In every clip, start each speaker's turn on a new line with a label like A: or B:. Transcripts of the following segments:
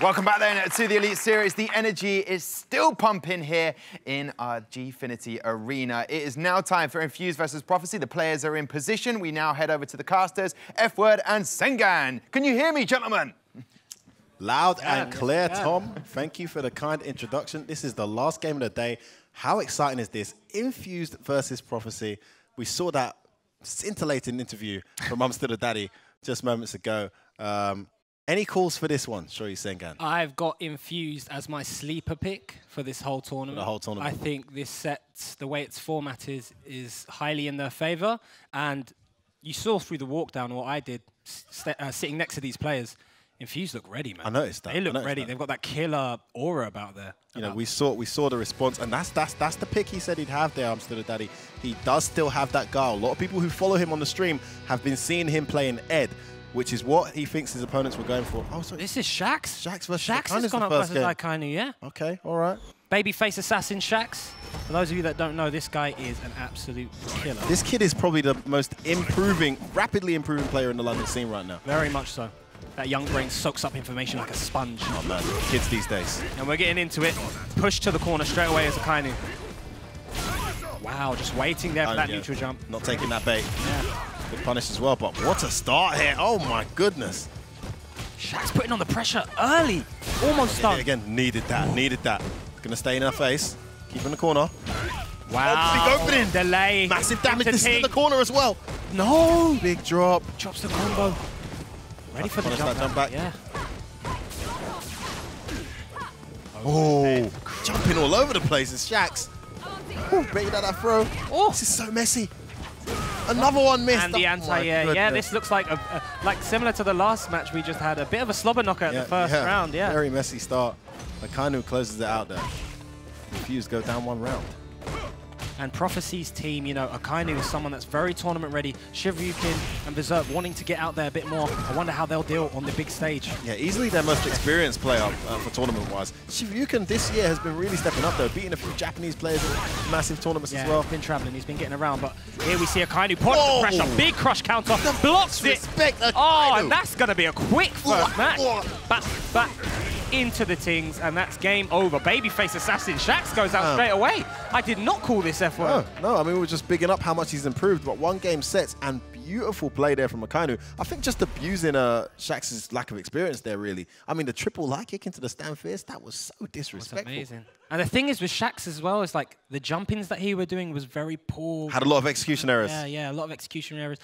A: Welcome back then to the Elite Series. The energy is still pumping here in our Gfinity arena. It is now time for Infused versus Prophecy. The players are in position. We now head over to the casters, F-Word and Sengan. Can you hear me, gentlemen?
B: Loud and clear, Tom. Thank you for the kind introduction. This is the last game of the day. How exciting is this? Infused versus Prophecy. We saw that scintillating interview from Mums to the Daddy just moments ago. Any calls for this one, Shoyi Sengan?
C: I've got Infused as my sleeper pick for this whole tournament.
B: For the whole tournament.
C: I think this set, the way it's formatted, is highly in their favour. And you saw through the walk down what I did, sitting next to these players. Infused look ready, man.
B: I noticed that.
C: They look ready. They've got that killer aura about there.
B: You know, we saw the response, and that's the pick he said he'd have there, Mums to the Daddy. He does still have that guile. A lot of people who follow him on the stream have been seeing him playing Ed, which is what he thinks his opponents were going for. Oh, sorry.
C: This is Shax.
B: Shax versus
C: Shax has gone up versus Gfinity, yeah.
B: Okay, all right.
C: Babyface assassin Shax. For those of you that don't know, this guy is an absolute killer.
B: This kid is probably the most rapidly improving player in the London scene right now.
C: Very much so. That young brain soaks up information like a sponge.
B: Oh man, kids these days.
C: And we're getting into it. Push to the corner straight away as Akainu. Wow, just waiting there for that neutral jump.
B: Not taking that bait.
C: Yeah.
B: Good punish as well, but what a start here. Oh my goodness.
C: Shax putting on the pressure early. Almost done.
B: Again, needed that. Gonna stay in her face. Keep in the corner.
C: Wow.
B: Oh, big opening.
C: Delay.
B: Massive damage. This is in the corner as well.
C: No.
B: Big drop.
C: Drops the combo. Ready for the jump
B: back.
C: Yeah.
B: Oh, jumping all over the place is Shax. Oh, baited at that throw.
C: Oh.
B: This is so messy. Another one missed.
C: And the anti-air. Yeah, this looks like like similar to the last match we just had. A bit of a slobber knocker at the first round. Yeah.
B: Very messy start. Akainu closes it out there. Infused go down one round.
C: And Prophecy's team, you know, Akainu is someone that's very tournament ready. Shiryukin and Berserk wanting to get out there a bit more. I wonder how they'll deal on the big stage.
B: Yeah, easily their most experienced player for tournament-wise. Shiryukin this year has been really stepping up though, beating a few Japanese players in massive tournaments as well.
C: He's been traveling, he's been getting around, but here we see Akainu put the pressure, big crush counter, blocks it. Oh, and that's going to be a quick first match. Back into the tings, and that's game over. Babyface assassin Shax goes out straight away. I did not call this F-word.
B: No, I mean, we were just bigging up how much he's improved, but one game sets and beautiful play there from Akainu. I think just abusing Shax's lack of experience there, really. I mean, the triple light kick into the stand fist, that was so disrespectful.
C: That's amazing. And the thing is with Shax as well, is like the jump-ins that he were doing was very poor.
B: Had a lot of execution errors.
C: Yeah, a lot of execution errors.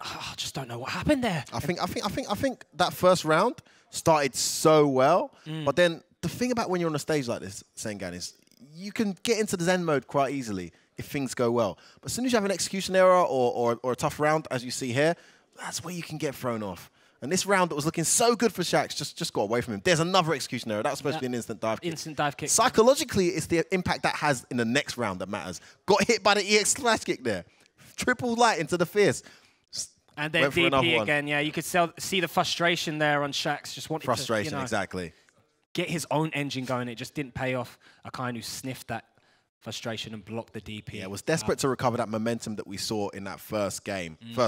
C: Oh, I just don't know what happened there.
B: I think that first round started so well, but then the thing about when you're on a stage like this, Sengan, is you can get into the Zen mode quite easily if things go well. But as soon as you have an execution error or a tough round, as you see here, that's where you can get thrown off. And this round that was looking so good for Shax just got away from him. There's another execution error. That was supposed to be an instant dive kick.
C: Instant dive kick.
B: Psychologically, it's the impact that has in the next round that matters. Got hit by the EX slash kick there. Triple light into the fierce.
C: And then DP again, yeah. You could see the frustration there on Shax. Just wanted to, you know,
B: exactly.
C: Get his own engine going. It just didn't pay off. Akainu sniffed that frustration and blocked the DP.
B: Yeah, was desperate to recover that momentum that we saw in that first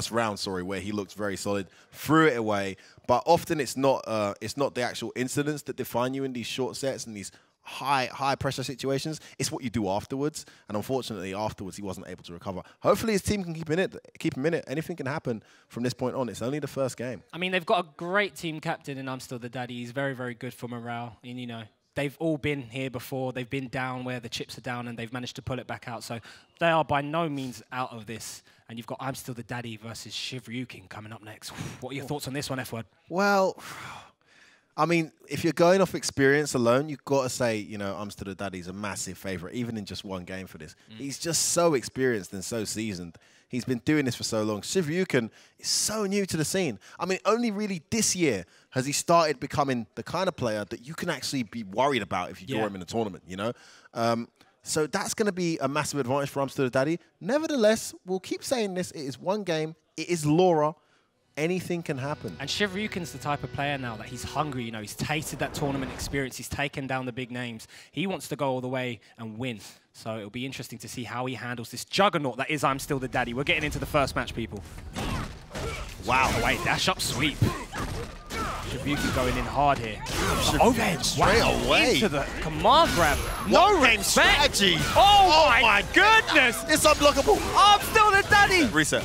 B: round, where he looked very solid, threw it away. But often it's not the actual incidents that define you in these short sets and these high pressure situations. It's what you do afterwards, and unfortunately afterwards he wasn't able to recover. Hopefully his team can keep him in it. Anything can happen from this point on. It's only the first game.
C: I mean, they've got a great team captain, and I'm still the daddy. He's very, very good for morale, and you know, they've all been here before. They've been down where the chips are down, and they've managed to pull it back out. So they are by no means out of this. And you've got I'm Still the Daddy versus Shiryukin coming up next. What are your thoughts on this one, F-word?
B: Well, I mean, if you're going off experience alone, you've got to say, you know, I'm Still the Daddy's a massive favorite, even in just one game for this. He's just so experienced and so seasoned. He's been doing this for so long. Shiryukin is so new to the scene. I mean, only really this year has he started becoming the kind of player that you can actually be worried about if you draw him in a tournament, you know? So that's going to be a massive advantage for I'm Still the Daddy. Nevertheless, we'll keep saying this. It is one game. It is Laura. Anything can happen.
C: And Shiryukin's the type of player now that he's hungry, you know, he's tasted that tournament experience, he's taken down the big names. He wants to go all the way and win. So it'll be interesting to see how he handles this juggernaut that is I'm Still the Daddy. We're getting into the first match, people.
B: Wow.
C: Oh, wait, dash up sweep. Shibuki going in hard here.
B: Overhead straight away.
C: Into the command grab. No
B: game
C: respect.
B: strategy.
C: Oh my goodness.
B: It's unblockable.
C: I'm still the daddy.
B: Reset.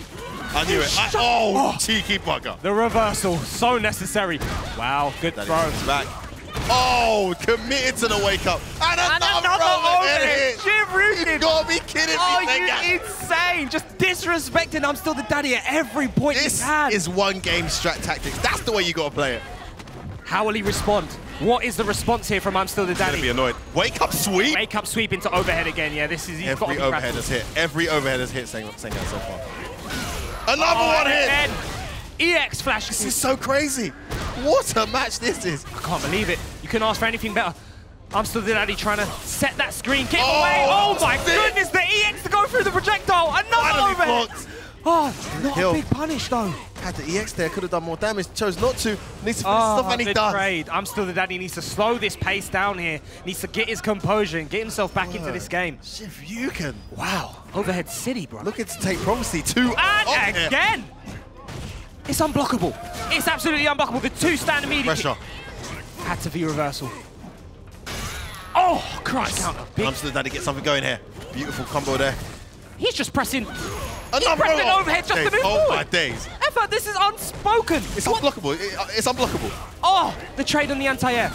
B: I knew it. Cheeky bugger.
C: The reversal, so necessary. Wow, good throw.
B: Back. Oh, committed to the wake up. And another overhead.
C: Shibuki.
B: You gotta be kidding me.
C: Oh, you insane. Just disrespecting I'm still the daddy at every point
B: This
C: you can.
B: is one game strat tactics. That's the way you gotta play it.
C: How will he respond? What is the response here from I'm still the daddy?
B: He's gonna be annoyed. Wake up sweep.
C: Wake up sweep into overhead again. Yeah, this is he's got to
B: Every
C: be
B: overhead
C: rattled.
B: has hit. Every overhead has hit Senga so far. Another one hit.
C: And EX flash.
B: This is so crazy. What a match this is.
C: I can't believe it. You couldn't ask for anything better. I'm still the daddy trying to set that screen. Kick away. Oh my goodness, the EX to go through the projectile. Another overhead. Oh, not a big punish though.
B: Had the EX there, could have done more damage. Chose not to. Needs to finish stuff and he does.
C: Trade. I'm still the daddy. Needs to slow this pace down here. Needs to get his composure and get himself back into this game.
B: Shivyuken.
C: Wow. Overhead city, bro.
B: Looking to take Prophecy too.
C: And again. It's unblockable. It's absolutely unblockable. The two stand immediately.
B: Pressure.
C: Had to be reversal. Oh, Christ. Counter.
B: I'm still the daddy. Get something going here. Beautiful combo there.
C: He's just pressing.
B: Another
C: pressing overhead just to move forward.
B: Oh my days.
C: Effort, this is unspoken.
B: It's unblockable. It's unblockable.
C: Oh, the trade on the anti-air.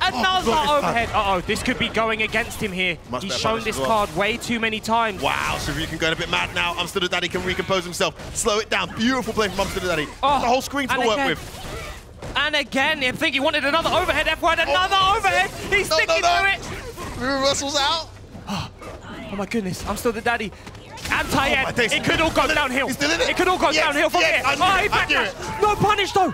C: Another
B: block
C: overhead. Uh-oh, this could be going against him here.
B: Much
C: He's
B: better
C: shown
B: punish
C: this
B: as well.
C: card way too many times.
B: Wow, Shivyuken going a bit mad now. I'm still the daddy can recompose himself. Slow it down. Beautiful play from I'm still the daddy.
C: Oh,
B: the whole screen to
C: and
B: work
C: again.
B: with.
C: And again, I think he wanted another overhead. F1, another overhead. He's sticking to it.
B: Reversal's out.
C: Oh my goodness, I'm still the daddy. Anti-air.
B: Oh,
C: it could all go downhill.
B: He's still in it.
C: It could all go downhill from here.
B: I knew it.
C: No punish though.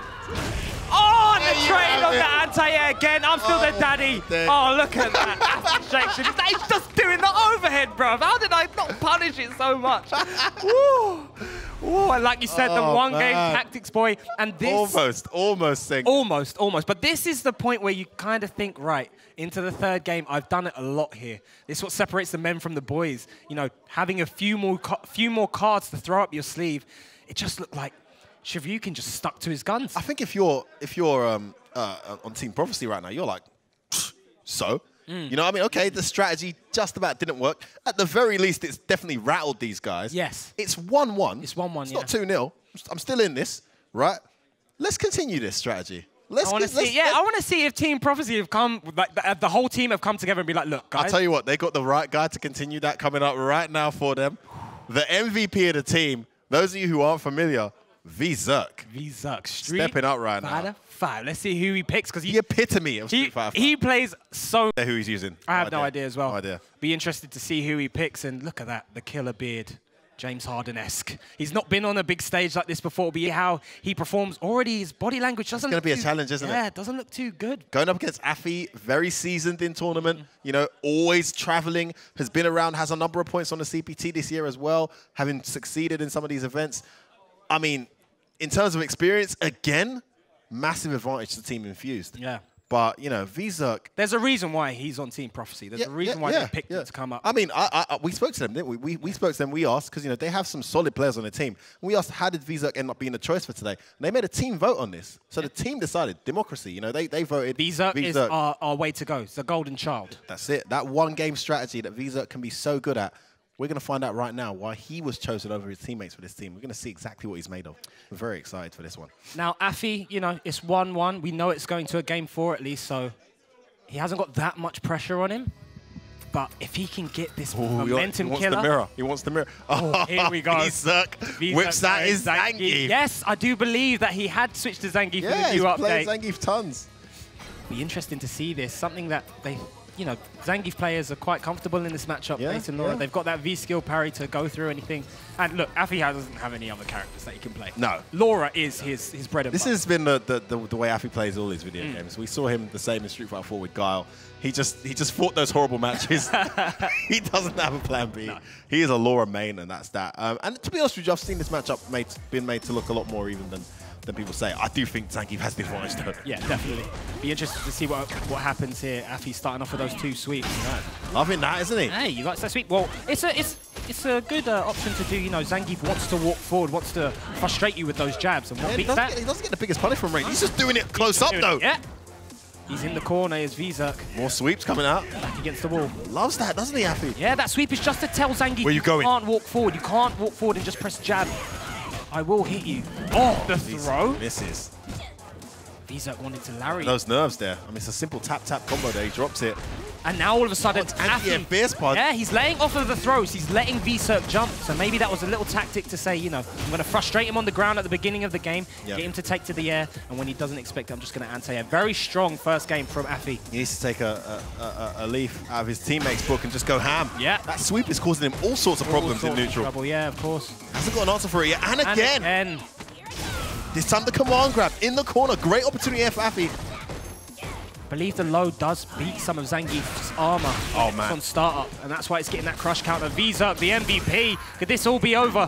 C: Oh, and the
B: Yeah,
C: trade on
B: yeah.
C: the anti-air again. I'm still the daddy. Oh, look at that abstraction. He's just doing the overhead, bro. How did I not punish it so much? Woo. Woo. And like you said, the one game tactics, boy. And this
B: almost sync.
C: Almost. But this is the point where you kind of think, right, into the third game, I've done it a lot here. This is what separates the men from the boys. You know, having a few more cards to throw up your sleeve. It just looked like Shivyuken just stuck to his guns.
B: I think if you're on Team Prophecy right now, you're like, so? You know what I mean? Okay, the strategy just about didn't work. At the very least, it's definitely rattled these guys.
C: Yes.
B: It's 1-1.
C: It's 1-1,
B: It's not 2-0. I'm still in this, right? Let's continue this strategy. I want
C: to see if Team Prophecy have come, like the whole team have come together and be like, look, guys.
B: I'll tell you what, they got the right guy to continue that coming up right now for them. The MVP of the team, those of you who aren't familiar, V-Zerk.
C: V-Zerk.
B: Stepping up right now.
C: 5. Let's see who he picks, because
B: the epitome of Street Fighter 5.
C: He plays so...
B: Who he's using.
C: I have no idea as well.
B: No idea.
C: Be interested to see who he picks, and look at that, the killer beard. James Harden-esque. He's not been on a big stage like this before, but how he performs already, his body language doesn't look
B: too... It's going to be a challenge, isn't it?
C: Yeah, it doesn't look too good.
B: Going up against Afi, very seasoned in tournament, you know, always traveling, has been around, has a number of points on the CPT this year as well, having succeeded in some of these events. I mean, in terms of experience, again, massive advantage to Team Infused.
C: Yeah.
B: But, you know, V-Zerk...
C: There's a reason why he's on Team Prophecy. There's a reason why they picked him to come up.
B: I mean, we spoke to them, didn't we? We spoke to them, we asked, because, you know, they have some solid players on the team. We asked, how did V-Zerk end up being the choice for today? And they made a team vote on this. So the team decided, democracy, you know, they voted.
C: V-Zerk is our way to go. It's the golden child.
B: That's it. That one-game strategy that V-Zerk can be so good at. We're going to find out right now why he was chosen over his teammates for this team. We're going to see exactly what he's made of. We're very excited for this one.
C: Now, Afi, you know, it's 1-1. We know it's going to a game 4 at least, so he hasn't got that much pressure on him. But if he can get this momentum killer...
B: He wants the mirror.
C: Oh, here we go.
B: V-Zerk whips that is Zangief.
C: Yes, I do believe that he had switched to Zangief for the new update.
B: Yeah, he's played Zangief tons.
C: Be interesting to see this. Something that they... You know, Zangief players are quite comfortable in this matchup based on Laura. They've got that V-skill parry to go through anything. And look, Afi doesn't have any other characters that he can play.
B: No.
C: Laura is his bread and butter.
B: This has been the way Afi plays all his video games. We saw him the same in Street Fighter 4 with Guile. He just fought those horrible matches. He doesn't have a plan B. No. He is a Laura main, and that's that. And to be honest with you, I've seen this matchup been made to look a lot more even than people say. I do think Zangief has the advantage though.
C: Yeah, definitely. Be interested to see what happens here. Afi's starting off with those 2 sweeps.
B: Loving that, isn't he?
C: Hey, you like that sweep? Well, it's it's a good option to do. You know, Zangief wants to walk forward, wants to frustrate you with those jabs. And what beats that?
B: He doesn't get the biggest punish from range. He's just doing it close up, though.
C: Yeah. He's in the corner, is Vizerk.
B: More sweeps coming out.
C: Back against the wall.
B: Loves that, doesn't he, Afi?
C: Yeah, that sweep is just to tell Zangief
B: where you going?
C: Can't walk forward. You can't walk forward and just press jab. I will hit you. Oh, the throw.
B: Misses.
C: Vizerk wanted to Larry.
B: Those nerves there. I mean, it's a simple tap-tap combo there. He drops it.
C: And now all of a sudden,
B: anti-air fierce punch.
C: Yeah, he's laying off of the throws. He's letting Vizerk jump. So maybe that was a little tactic to say, you know, I'm going to frustrate him on the ground at the beginning of the game, get him to take to the air, and when he doesn't expect it, I'm just going to anti-air. Very strong first game from Afi.
B: He needs to take a leaf out of his teammate's book and just go ham.
C: Yeah.
B: That sweep is causing him all sorts of problems in neutral.
C: Trouble, yeah, of course.
B: Hasn't got an answer for it yet. And again. This time the command grab in the corner. Great opportunity here for Afi.
C: I believe the low does beat some of Zangief's armor on startup, and that's why it's getting that crush counter. Vizerk, the MVP. Could this all be over?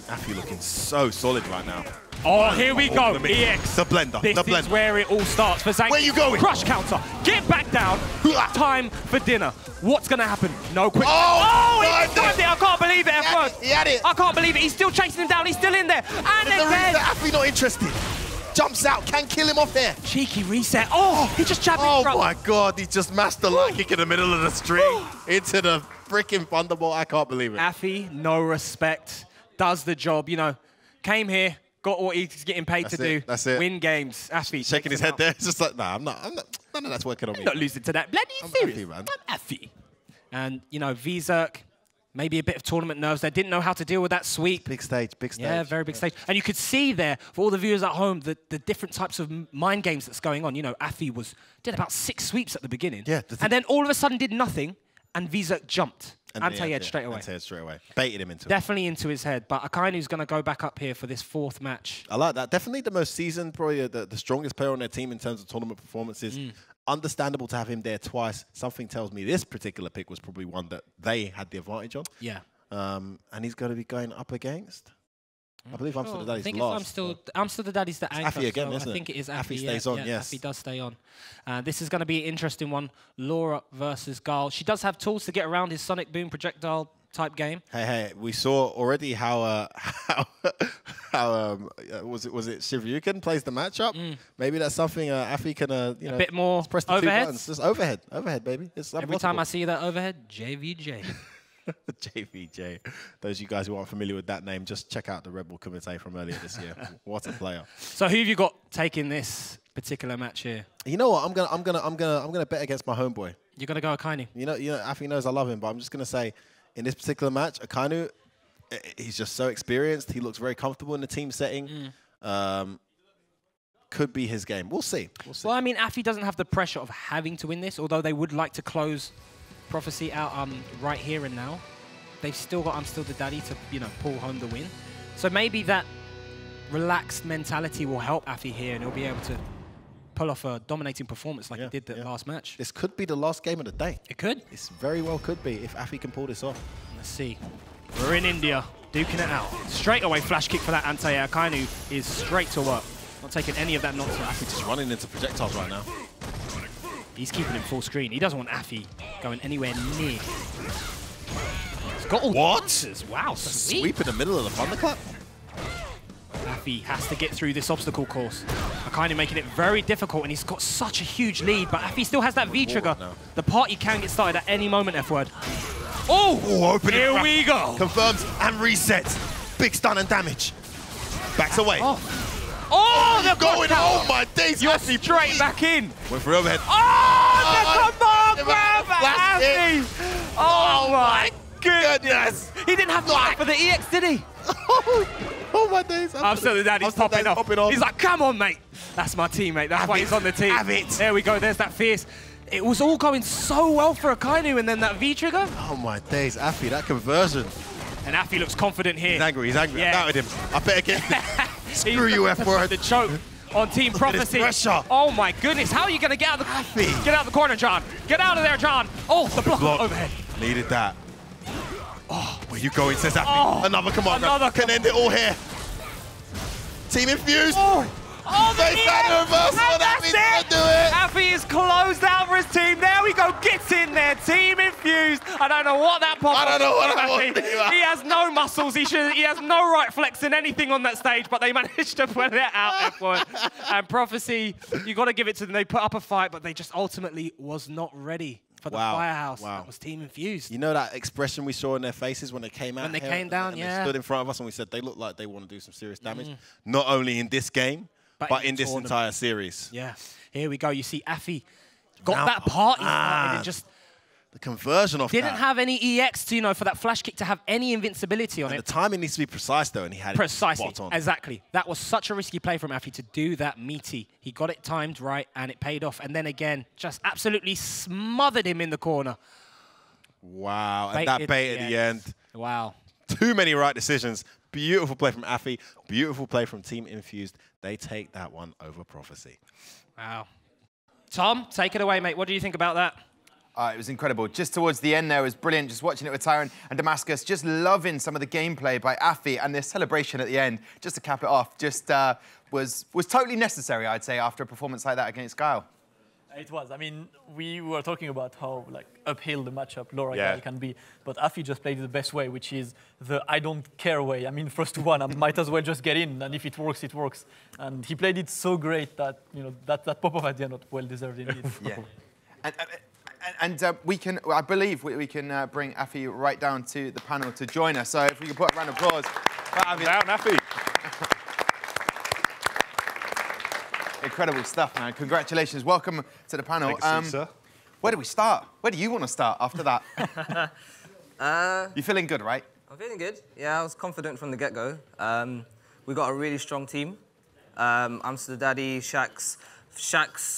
B: Afi looking so solid right now.
C: Oh, here we go. EX.
B: The blender.
C: This is where it all starts for Zangief.
B: Where you going?
C: Crush counter. Get back down. Time for dinner. What's going to happen? No quick.
B: Oh,
C: he timed it. I can't believe it.
B: He had it.
C: I can't believe it. He's still chasing him down. He's still in there. And again.
B: Afi not interested. Jumps out, can kill him off here.
C: Cheeky reset. Oh, he just jabbed
B: Oh my God, he just mashed the light kick in the middle of the string into the freaking thunderbolt. I can't believe it.
C: Afi, no respect, does the job. You know, came here, got what he's getting paid to do.
B: That's it.
C: Win games. Afi
B: shaking his head there. It's just like, nah, I'm not. None of that's working on me.
C: I'm not losing to that. Bloody serious.
B: Afi, man.
C: I'm Afi. And you know, Vizerk. Maybe a bit of tournament nerves. They didn't know how to deal with that sweep.
B: Big stage, big stage.
C: Yeah, very big stage. And you could see there, for all the viewers at home, the different types of mind games that's going on. You know, Afi did about 6 sweeps at the beginning.
B: Yeah.
C: And then all of a sudden did nothing, and Vizerk jumped. Anti-edge straight away.
B: Anti-edge straight away. Baited him into it.
C: Definitely into his head. But Akainu's going to go back up here for this 4th match.
B: I like that. Definitely the most seasoned, probably the strongest player on their team in terms of tournament performances. Understandable to have him there twice. Something tells me this particular pick was probably one that they had the advantage on.
C: Yeah.
B: And he's going to be going up against, I believe I'm still the daddy's
C: I'm still the daddy's the anchor.
B: Afi again,
C: so
B: isn't it?
C: I think it is Afi.
B: Afi stays on, yes.
C: Afi does stay on. This is going to be an interesting one. Laura versus Guile. She does have tools to get around his Sonic Boom projectile type game.
B: Hey, we saw already how was it Shivyukin plays the matchup? Maybe that's something Afi can you know,
C: a bit more
B: press the 2 buttons. Just overhead, baby. It's
C: every time I see that overhead, JVJ.
B: JVJ. Those of you guys who aren't familiar with that name, just check out the Red Bull Kumite from earlier this year. What a player!
C: So who have you got taking this particular match here?
B: You know what? I'm gonna bet against my homeboy.
C: You're gonna go Akainu.
B: You know, Afi knows I love him, but I'm just gonna say, in this particular match, Akainu, he's just so experienced. He looks very comfortable in the team setting. Could be his game. We'll see.
C: Well, I mean, Afi doesn't have the pressure of having to win this, although they would like to close Prophecy out right here and now. They've still got I'm Still the Daddy to, you know, pull home the win. So maybe that relaxed mentality will help Afi here, and he'll be able to pull off a dominating performance like he did that last match.
B: This could be the last game of the day.
C: It could.
B: This very well could be if Afi can pull this off.
C: Let's see. We're in India, duking it out. Straight away flash kick for that anti-air. Akainu is straight to work. Not taking any of that nonsense.
B: Afi just running into projectiles right now.
C: He's keeping him full screen. He doesn't want Afi going anywhere near. He's got all the answers. Wow,
B: sweep in the middle of the thunderclap.
C: Afi has to get through this obstacle course. Akainu making it very difficult, and he's got such a huge lead, but Afi still has that V-trigger. The party can get started at any moment, F-word. Oh,
B: open
C: here we go.
B: Confirms and resets. Big stun and damage. Backs away.
C: Oh, they're
B: going. Oh my days.
C: You're straight back in.
B: Went for overhead.
C: Oh, the command grab, Afi. Oh my goodness. He didn't have to fight for the EX, did he?
B: Oh my days.
C: I'm Still the Daddy's popping off. He's like, come on, mate. That's my teammate. That's why he's on the team.
B: Have it.
C: There we go. There's that fierce. It was all going so well for Akainu, and then that V-trigger.
B: Oh my days, Afi, that conversion.
C: And Afi looks confident here.
B: He's angry.
C: Yeah.
B: I doubted him. I bet again. Screw you, F-word.
C: The choke on Team Prophecy. Oh my goodness. How are you going to get out of the Get out of the corner, John. Get out of there, John. Oh, the block overhead.
B: Needed that. Oh, where you going, says Afi. Another command. Can end it all here. Team Infused.
C: Oh,
B: they found a reversal, and Afi's going to do it.
C: Afi is closed out for his team. There we go. Gets in there. Team Infused. I don't know what that pop.
B: I don't know what I want.
C: He has no muscles. He has no right flexing anything on that stage, but they managed to put it out, F1. And Prophecy, you got to give it to them. They put up a fight, but they just ultimately was not ready for the firehouse. That was Team Infused.
B: You know that expression we saw in their faces when they came out?
C: When they came down,
B: They stood in front of us and we said they look like they want to do some serious damage. Not only in this game, but in this entire series.
C: Yeah. Here we go. You see Afi got that party started and just...
B: The conversion of
C: didn't have any EX to, you know, for that flash kick to have any invincibility on it.
B: The timing needs to be precise, though, and he had it spot on.
C: Exactly. That was such a risky play from Afi to do that meaty. He got it timed right, and it paid off. And then again, just absolutely smothered him in the corner.
B: Wow. And that bait at the end.
C: Wow.
B: Too many right decisions. Beautiful play from Afi. Beautiful play from Team Infused. They take that one over Prophecy.
C: Wow. Tom, take it away, mate. What do you think about that?
A: It was incredible. Just towards the end there, it was brilliant. Just watching it with Tyron and Damascus, just loving some of the gameplay by Afi, and this celebration at the end, just to cap it off, just was totally necessary, I'd say, after a performance like that against Guile.
D: It was. I mean, we were talking about how uphill the matchup Laura Guile can be, but Afi just played it the best way, which is the I don't care way. I mean, first to one, I might as well just get in, and if it works, it works. And he played it so great that that pop-off at the end was well deserved indeed.
A: And I believe we can bring Afi right down to the panel to join us. So if we can put a round of applause for Afi.
E: Down, Afi.
A: Incredible stuff, man. Congratulations. Welcome to the panel.
E: Thank you, sir.
A: Where do we start? Where do you want to start after that? You feeling good, right?
F: I'm feeling good. Yeah, I was confident from the get-go. We got a really strong team. I'm the daddy, Shax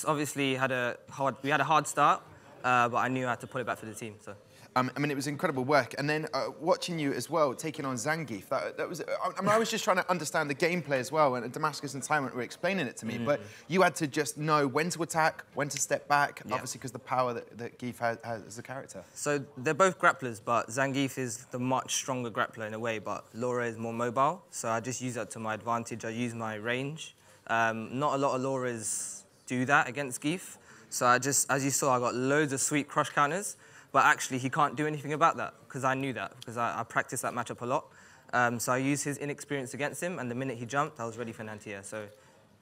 F: obviously had a hard start. But I knew I had to put it back for the team. So.
A: I mean, it was incredible work. And then watching you as well, taking on Zangief, that was... I was just trying to understand the gameplay as well, and Damascus and Tyrant were explaining it to me, but you had to just know when to attack, when to step back, obviously because the power that Gif has as a character.
F: So they're both grapplers, but Zangief is the much stronger grappler in a way, but Laura is more mobile, so I just use that to my advantage. I use my range. Not a lot of Lauras do that against Gif. So as you saw, I got loads of sweet crush counters, but actually he can't do anything about that because I knew that, because I practiced that matchup a lot. So I used his inexperience against him, and the minute he jumped, I was ready for Nantia. So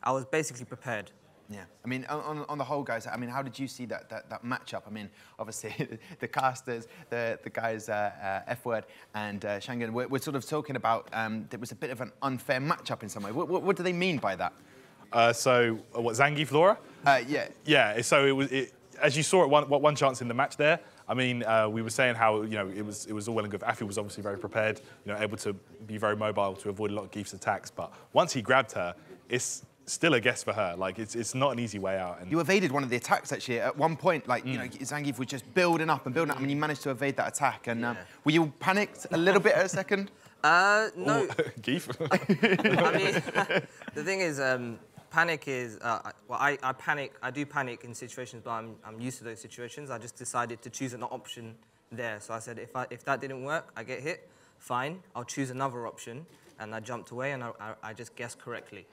F: I was basically prepared.
A: Yeah, I mean, on the whole, guys, I mean, how did you see that matchup? I mean, obviously, the casters, the guys, F-Word and Shangan, we're sort of talking about there was a bit of an unfair matchup in some way. What do they mean by that?
E: What, Zangief Laura?
A: Yeah.
E: Yeah, so as you saw at one chance in the match there, I mean, we were saying how, it was all well and good. Afi was obviously very prepared, able to be very mobile to avoid a lot of Gif's attacks, but once he grabbed her, it's still a guess for her. Like, it's not an easy way out. And
A: you evaded one of the attacks, actually. At one point, Zangief was just building up, and I mean, you managed to evade that attack. And were you panicked a little bit at a second?
F: No.
E: Gif?
F: I mean, the thing is, panic is, I do panic in situations, but I'm used to those situations. I just decided to choose an option there. So I said, if that didn't work, I get hit, fine, I'll choose another option. And I jumped away, and I just guessed correctly.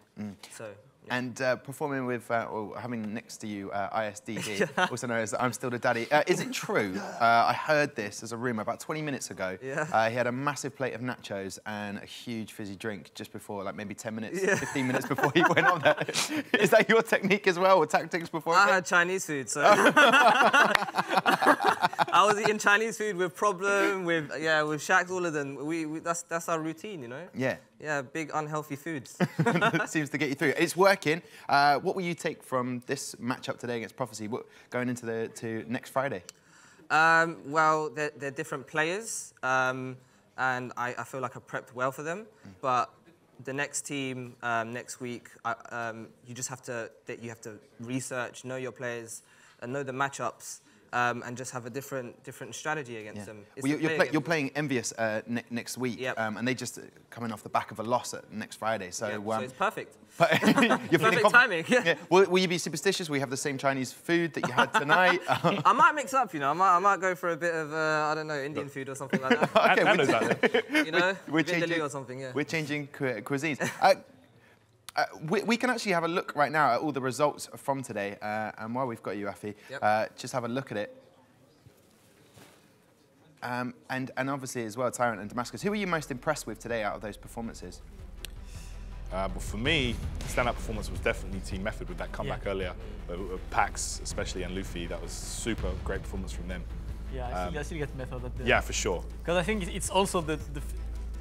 F: So. Yeah.
A: And performing with, or having next to you, ISDD, also known as I'm Still the Daddy. Is it true? I heard this as a rumour about 20 minutes ago.
F: Yeah.
A: He had a massive plate of nachos and a huge fizzy drink just before, like maybe 10 minutes, 15 minutes before he went on there. Is that your technique as well, or tactics before?
F: I had Chinese food, so. I was eating Chinese food with Problem, with Shax, all of them. That's our routine, you know?
A: Yeah.
F: Yeah, big unhealthy foods.
A: That seems to get you through. It's working. What will you take from this matchup today against Prophecy, going into next Friday?
F: Well, they're different players, and I feel like I prepped well for them. But the next team next week, you have to research, know your players, and know the matchups. And just have a different strategy against them.
A: Well, you're playing Envious next week, and they just coming off the back of a loss next Friday. So,
F: so it's perfect.
A: You're
F: perfect timing. Yeah.
A: Will you be superstitious? We have the same Chinese food that you had tonight.
F: I might mix up, I might go for a bit of I don't know, Indian food or something like that.
A: Okay,
E: we're
A: changing,
F: or something. Yeah.
A: We're changing cuisines. we can actually have a look right now at all the results from today. And while we've got you, Afi, just have a look at it. And obviously as well, Tyrant and Damascus. Who were you most impressed with today out of those performances?
E: But for me, the standout performance was definitely Team Method with that comeback earlier. Pax especially and Luffy, that was super great performance from them.
D: Yeah, I still get Method at the
E: Yeah, for sure.
D: Because I think it's also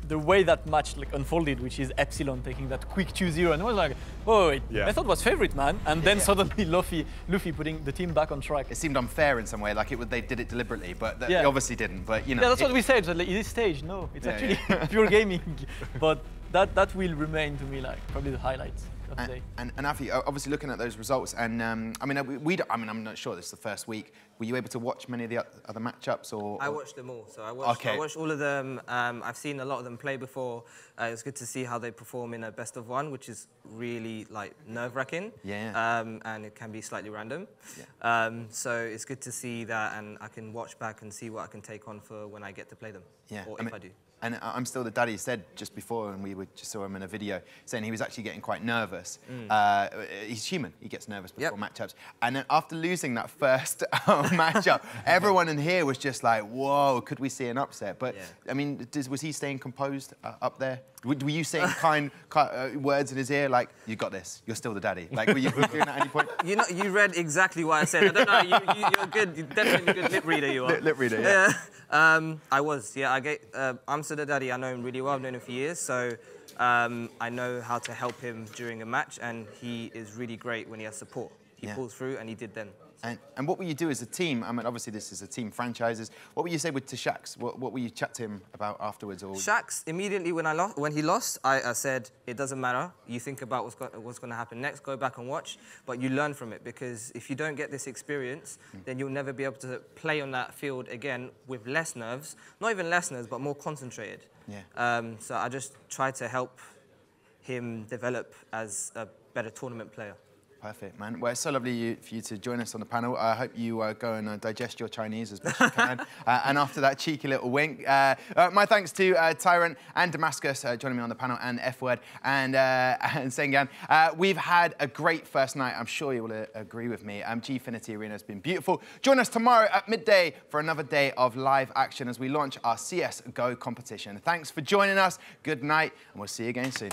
D: the way that match like unfolded, which is Epsilon taking that quick 2-0, and I was like, whoa, Method was favorite, man. And then suddenly Luffy putting the team back on track.
A: It seemed unfair in some way, like they did it deliberately, but they obviously didn't. But you know,
D: yeah, that's what we said. So like, in this stage, no, it's actually pure gaming. But that will remain to me like probably the highlights of the day.
A: And Afi, obviously looking at those results, and I mean, I'm not sure. This is the first week. Were you able to watch many of the other matchups, or?
F: I watched them all. So I watched all of them. I've seen a lot of them play before. It was good to see how they perform in a best of one, which is really like nerve-wracking.
A: Yeah.
F: And it can be slightly random.
A: Yeah.
F: So it's good to see that, and I can watch back and see what I can take on for when I get to play them.
A: Yeah.
F: Or if I do.
A: And I'm still the daddy. He said just before, and we just saw him in a video, saying he was actually getting quite nervous. He's human. He gets nervous before matchups. And then after losing that first matchup, everyone in here was just like, whoa, could we see an upset? But, I mean, was he staying composed up there? Were you saying kind words in his ear, like, you got this, you're still the daddy? Like, were you doing that at any point?
F: You know, you read exactly what I said. I don't know, you're good. You're definitely a good lip reader, you are.
A: Lip reader, yeah.
F: I was, I'm still the daddy. I know him really well. I've known him for years, so I know how to help him during a match, and he is really great when he has support. He pulls through, and he did then.
A: And what will you do as a team? I mean, obviously this is a team franchises. What will you say to Shax? What will you chat to him about afterwards? Or
F: Shax, immediately when he lost, I said, it doesn't matter. You think about what's going to happen next, go back and watch, but you learn from it, because if you don't get this experience, then you'll never be able to play on that field again with less nerves. Not even less nerves, but more concentrated.
A: Yeah.
F: So I just try to help him develop as a better tournament player.
A: Perfect, man. Well, it's so lovely for you to join us on the panel. I hope you go and digest your Chinese as best you can. And after that cheeky little wink, my thanks to Tyrant and Damascus joining me on the panel, and F-Word and Sengan. We've had a great first night. I'm sure you will agree with me. Gfinity Arena has been beautiful. Join us tomorrow at midday for another day of live action as we launch our CS:GO competition. Thanks for joining us. Good night, and we'll see you again soon.